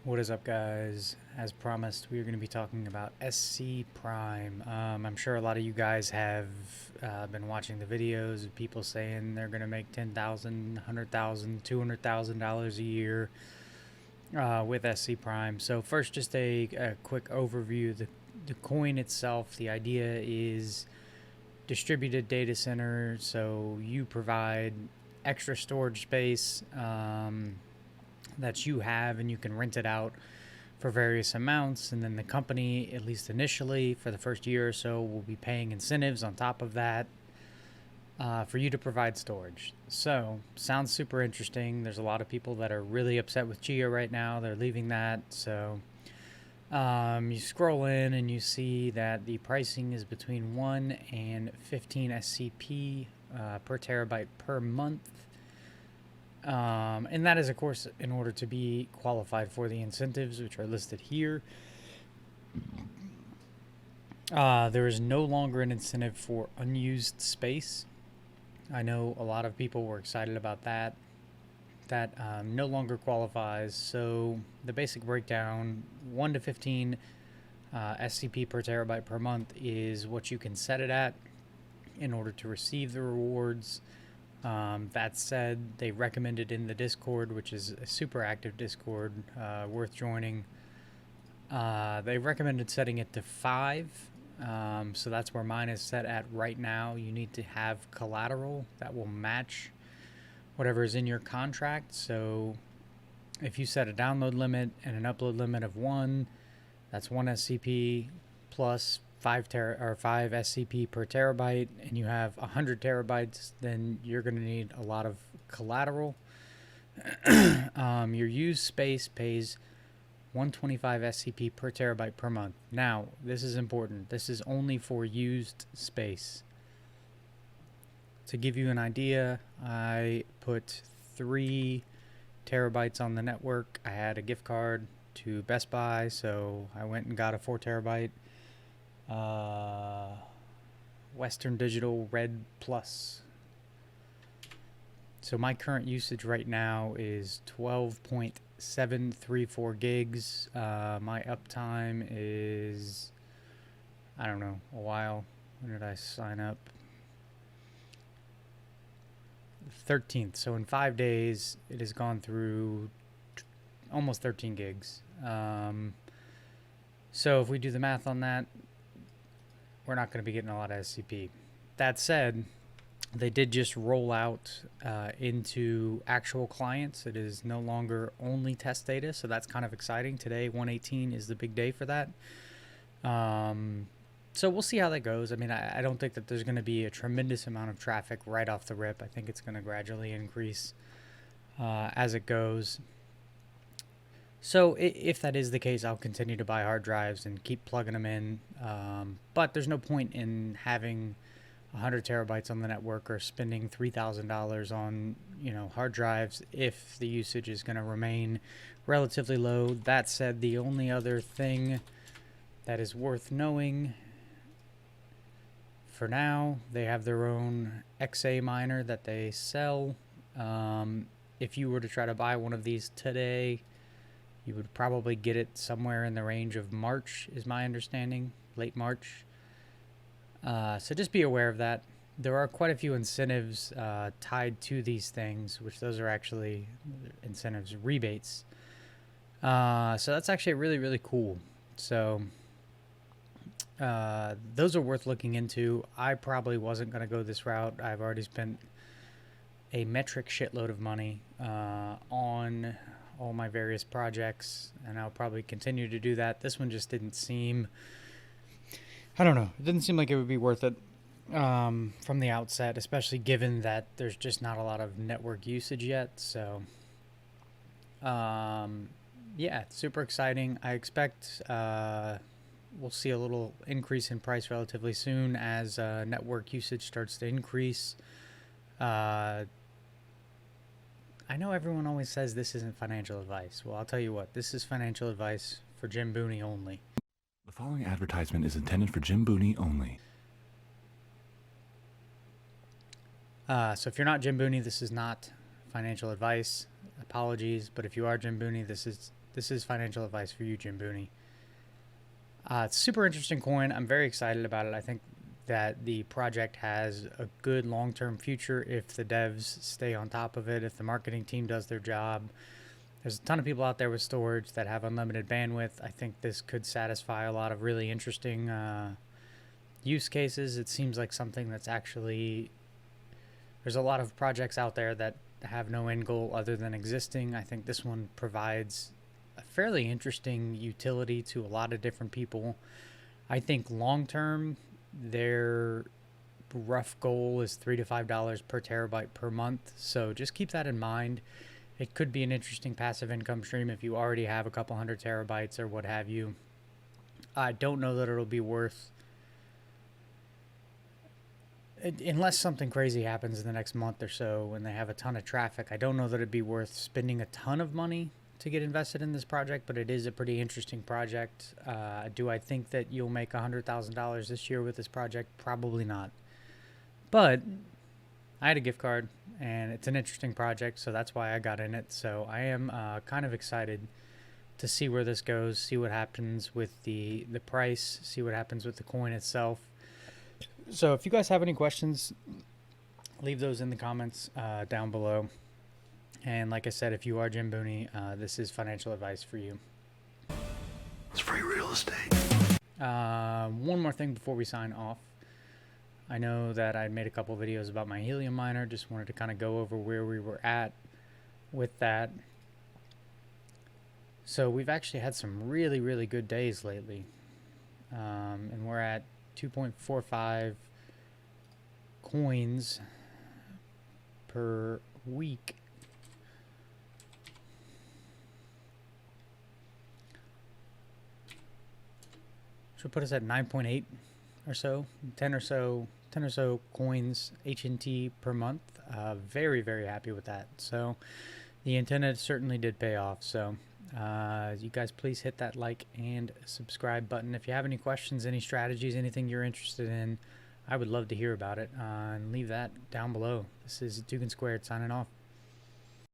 What is up, guys? As promised, we are going to be talking about SCPrime. I'm sure a lot of you guys have been watching the videos of people saying they're going to make $10,000, $100,000, $200,000 a year with SCPrime. So first, just a quick overview. The coin itself, the idea is distributed data center. So you provide extra storage space that you have, and you can rent it out for various amounts, and then the company, at least initially for the first year or so, will be paying incentives on top of that for you to provide storage. So sounds super interesting. There's a lot of people that are really upset with Chia right now. They're leaving that. So you scroll in and you see that the pricing is between 1 and 15 SCP per terabyte per month. And that is, of course, in order to be qualified for the incentives, which are listed here. There is no longer an incentive for unused space. I know a lot of people were excited about that. That no longer qualifies. So the basic breakdown, 1 to 15 SCP per terabyte per month is what you can set it at in order to receive the rewards. That said, they recommended in the Discord, which is a super active Discord, worth joining. They recommended setting it to 5. So that's where mine is set at right now. You need to have collateral that will match whatever is in your contract. So if you set a download limit and an upload limit of 1, that's 1 SCP plus 5 SCP per terabyte, and you have 100 terabytes, then you're going to need a lot of collateral. Your used space pays 125 SCP per terabyte per month. Now, this is important. This is only for used space. To give you an idea, I put 3 terabytes on the network. I had a gift card to Best Buy, so I went and got a 4 terabyte Western Digital Red Plus. So my current usage right now is 12.734 gigs. My uptime is, I don't know, a while. When did I sign up? 13th. So in 5 days, it has gone through almost 13 gigs. So if we do the math on that, we're not going to be getting a lot of SCP. That said, they did just roll out into actual clients. It is no longer only test data, so that's kind of exciting. Today, 118 is the big day for that. So we'll see how that goes. I mean, I don't think that there's going to be a tremendous amount of traffic right off the rip. I think it's going to gradually increase as it goes. So if that is the case, I'll continue to buy hard drives and keep plugging them in. But there's no point in having 100 terabytes on the network or spending $3,000 on, hard drives if the usage is going to remain relatively low. That said, the only other thing that is worth knowing for now, they have their own XA miner that they sell. If you were to try to buy one of these today, you would probably get it somewhere in the range of March, is my understanding, late March. So just be aware of that. There are quite a few incentives tied to these things, which those are actually incentives, rebates. So that's actually really, really cool. So those are worth looking into. I probably wasn't going to go this route. I've already spent a metric shitload of money on all my various projects, and I'll probably continue to do that. This one just didn't seem, I don't know, it didn't seem like it would be worth it from the outset, especially given that there's just not a lot of network usage yet. So yeah, super exciting. I expect we'll see a little increase in price relatively soon as network usage starts to increase. I know everyone always says this isn't financial advice. Well, I'll tell you what, this is financial advice for Jim Booney only. The following advertisement is intended for Jim Booney only. So if you're not Jim Booney, this is not financial advice. apologies. But if you are Jim Booney, this is financial advice for you, Jim Booney. It's a super interesting coin. I'm very excited about it. I think that the project has a good long-term future if the devs stay on top of it, if the marketing team does their job. There's a ton of people out there with storage that have unlimited bandwidth. I think this could satisfy a lot of really interesting use cases. It seems like something that's actually... There's a lot of projects out there that have no end goal other than existing. I think this one provides a fairly interesting utility to a lot of different people. I think long-term, their rough goal is $3 to $5 per terabyte per month. So just keep that in mind. It could be an interesting passive income stream if you already have a couple hundred terabytes or what have you. I don't know that it'll be worth, unless something crazy happens in the next month or so when they have a ton of traffic, I don't know that it'd be worth spending a ton of money to get invested in this project, but it is a pretty interesting project. Do I think that you'll make $100,000 this year with this project? Probably not. But I had a gift card, and it's an interesting project, so that's why I got in it. So I am kind of excited to see where this goes, see what happens with the price, see what happens with the coin itself. So if you guys have any questions, leave those in the comments down below. And like I said, if you are Jim Booney, this is financial advice for you. It's free real estate. One more thing before we sign off. I know that I made a couple videos about my helium miner. Just wanted to kind of go over where we were at with that. So we've actually had some really, really good days lately. And we're at 2.45 coins per week. Should put us at 9.8 or so, 10 or so coins HNT per month. Very, very happy with that. So the antenna certainly did pay off. So you guys please hit that like and subscribe button. If you have any questions, any strategies, anything you're interested in, I would love to hear about it. And leave that down below. This is Dugan Squared signing off.